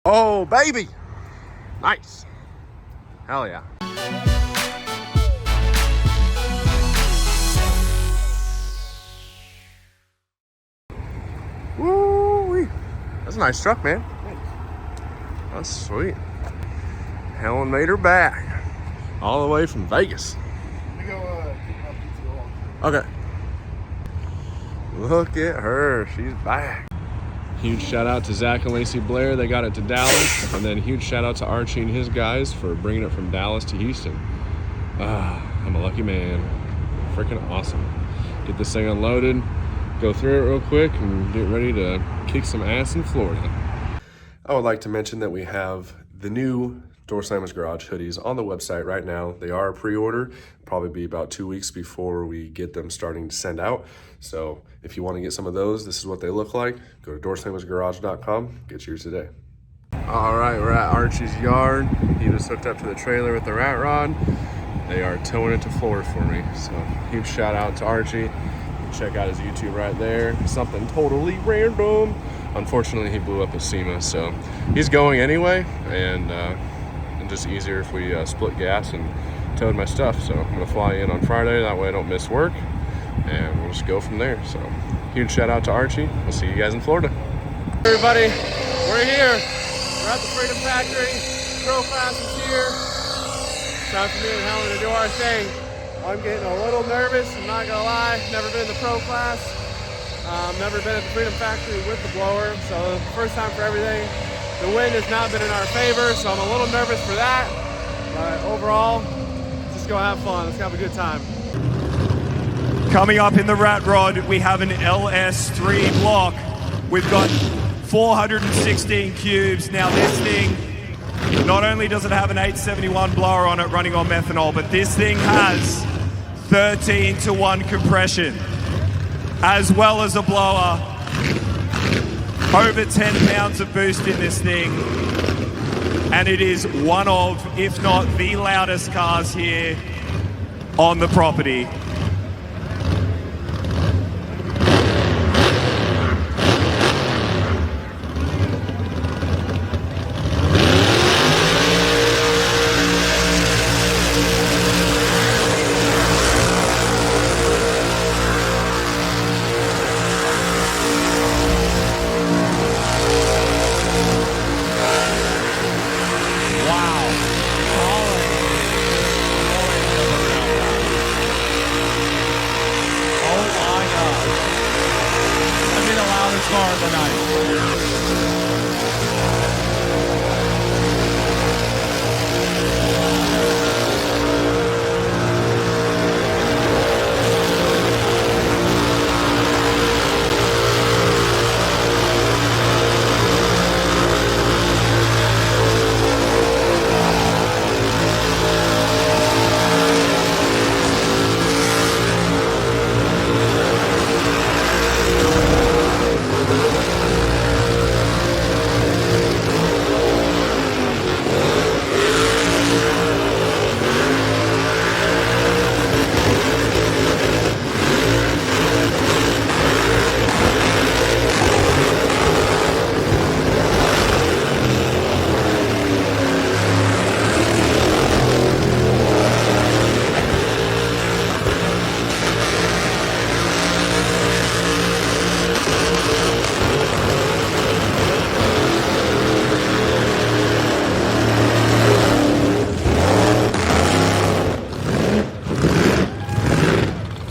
Oh, baby. Nice. Hell yeah. Woo-wee. That's a nice truck, man. That's sweet. Helen made her back. All the way from Vegas. Let me go get my PTO on. Okay. Look at her. She's back. Huge shout out to Zach and Lacey Blair. They got it to Dallas. And then huge shout out to Archie and his guys for bringing it from Dallas to Houston. I'm a lucky man. Freaking awesome. Get this thing unloaded, go through it real quick, and get ready to kick some ass in Florida. I would like to mention that we have the new Door Slammers Garage hoodies on the website right now. They are a pre-order, probably be about 2 weeks before we get them starting to send out. So if you want to get some of those, this is what they look like. Go to doorslammersgarage.com, get yours today. All right, we're at Archie's yard. He just hooked up to the trailer with the rat rod. They are towing it to Florida for me. So huge shout out to Archie. Check out his YouTube right there. Something totally random. Unfortunately, he blew up his SEMA, so he's going anyway, and just easier if we split gas and towed my stuff. So I'm gonna fly in on Friday, that way I don't miss work, and we'll just go from there. So huge shout out to Archie. We'll see you guys in Florida. Hey everybody, we're here. We're at the Freedom Factory. Pro Class is here. Time for me and Helen to do our thing. I'm getting a little nervous, I'm not gonna lie. Never been in the Pro Class. Never been at the Freedom Factory with the blower, so first time for everything. The wind has not been in our favor, so I'm a little nervous for that. But overall, just go have fun. Let's have a good time. Coming up in the rat rod, we have an LS3 block. We've got 416 cubes. Now this thing, not only does it have an 871 blower on it running on methanol, but this thing has 13-to-1 compression, as well as a blower. Over 10 pounds of boost in this thing. And it is one of, if not the loudest cars here on the property.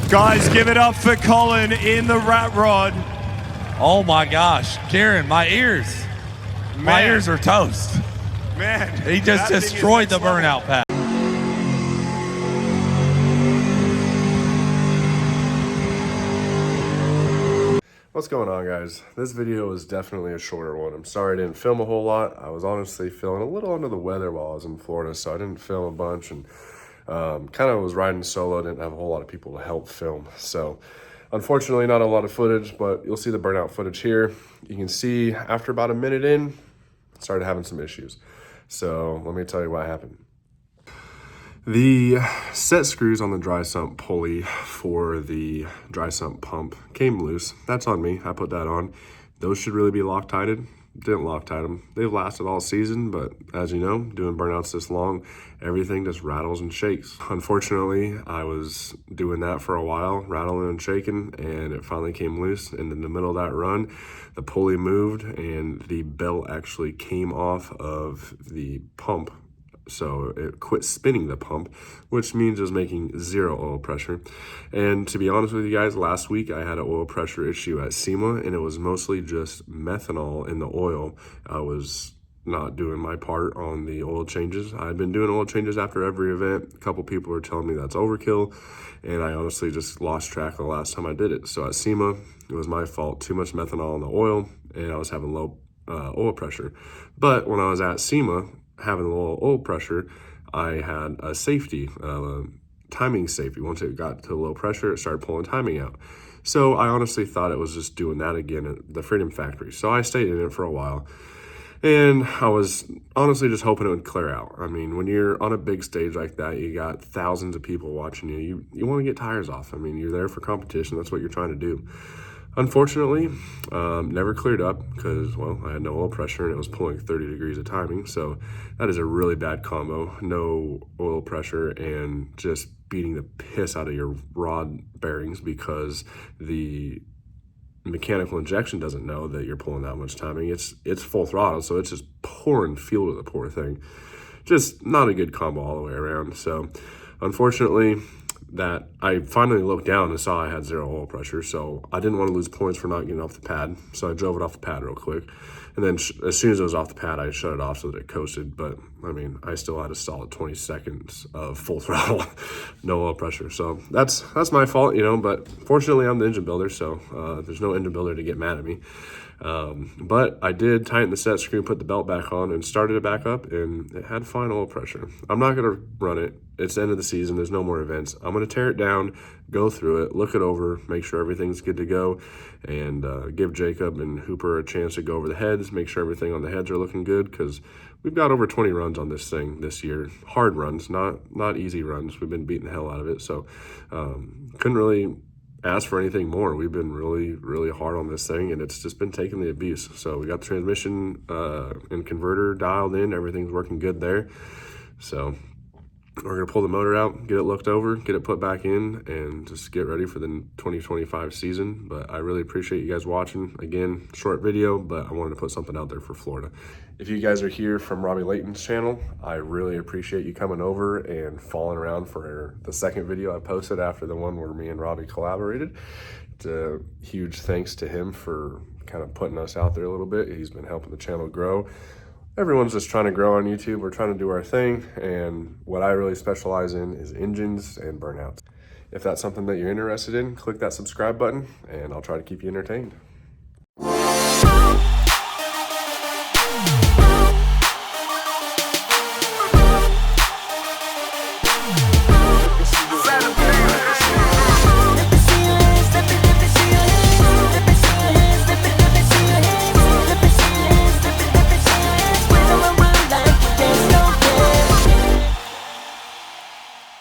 Guys, give it up for Colin in the rat rod. Oh my gosh, Karen, my ears. My ears are toast. Man, He just destroyed the burnout pad. What's going on, guys? This video is definitely a shorter one. I'm sorry I didn't film a whole lot. I was honestly feeling a little under the weather while I was in Florida, so I didn't film a bunch, and kind of was riding solo. Didn't have a whole lot of people to help film. So unfortunately, not a lot of footage, but you'll see the burnout footage here. You can see after about a minute in, started having some issues. So let me tell you what happened. The set screws on the dry sump pulley for the dry sump pump came loose. That's on me. I put that on. Those should really be Loctited. didn't Loctite them. They've lasted all season, but as you know, doing burnouts this long, everything just rattles and shakes. Unfortunately, I was doing that for a while, rattling and shaking, and it finally came loose. And in the middle of that run, the pulley moved and the belt actually came off of the pump. So it quit spinning the pump, which means it was making 0 oil pressure. And to be honest with you guys, last week I had an oil pressure issue at SEMA, and it was mostly just methanol in the oil. I was not doing my part on the oil changes. I've been doing oil changes after every event. A couple people were telling me that's overkill, and I honestly just lost track of the last time I did it. So at SEMA, it was my fault. Too much methanol in the oil, and I was having low oil pressure. But when I was at SEMA, having a low oil pressure, I had a safety, timing safety. Once it got to low pressure, it started pulling timing out. So I honestly thought it was just doing that again at the Freedom Factory. So I stayed in it for a while, and I was honestly just hoping it would clear out. I mean, when you're on a big stage like that, you got thousands of people watching you. You want to get tires off. I mean, you're there for competition. That's what you're trying to do. Unfortunately, never cleared up because, well, I had no oil pressure and it was pulling 30 degrees of timing. So that is a really bad combo. No oil pressure and just beating the piss out of your rod bearings because the mechanical injection doesn't know that you're pulling that much timing. It's full throttle, so it's just pouring fuel to the poor thing. Just not a good combo all the way around. So unfortunately, that I finally looked down and saw I had 0 oil pressure, so I didn't want to lose points for not getting off the pad, so I drove it off the pad real quick, and then as soon as it was off the pad, I shut it off so that it coasted. But I mean, I still had a solid 20 seconds of full throttle, no oil pressure. So that's my fault, you know. But fortunately, I'm the engine builder, so there's no engine builder to get mad at me. But I did tighten the set screw, put the belt back on, and started it back up, and it had fine oil pressure. I'm not going to run it. It's the end of the season. There's no more events. I'm going to tear it down, go through it, look it over, make sure everything's good to go, and give Jacob and Hooper a chance to go over the heads, make sure everything on the heads are looking good, because we've got over 20 runs on this thing this year. Hard runs, not easy runs. We've been beating the hell out of it, so couldn't really ask for anything more. We've been really hard on this thing, and it's just been taking the abuse. So we got the transmission and converter dialed in. Everything's working good there. So we're gonna pull the motor out, get it looked over, get it put back in, and just get ready for the 2025 season. But I really appreciate you guys watching. Again, short video, but I wanted to put something out there for Florida. If you guys are here from Robbie Layton's channel, I really appreciate you coming over and following around for the second video I posted after the one where me and Robbie collaborated. It's a huge thanks to him for kind of putting us out there a little bit. He's been helping the channel grow. Everyone's just trying to grow on YouTube. We're trying to do our thing, and what I really specialize in is engines and burnouts. If that's something that you're interested in, click that subscribe button, and I'll try to keep you entertained.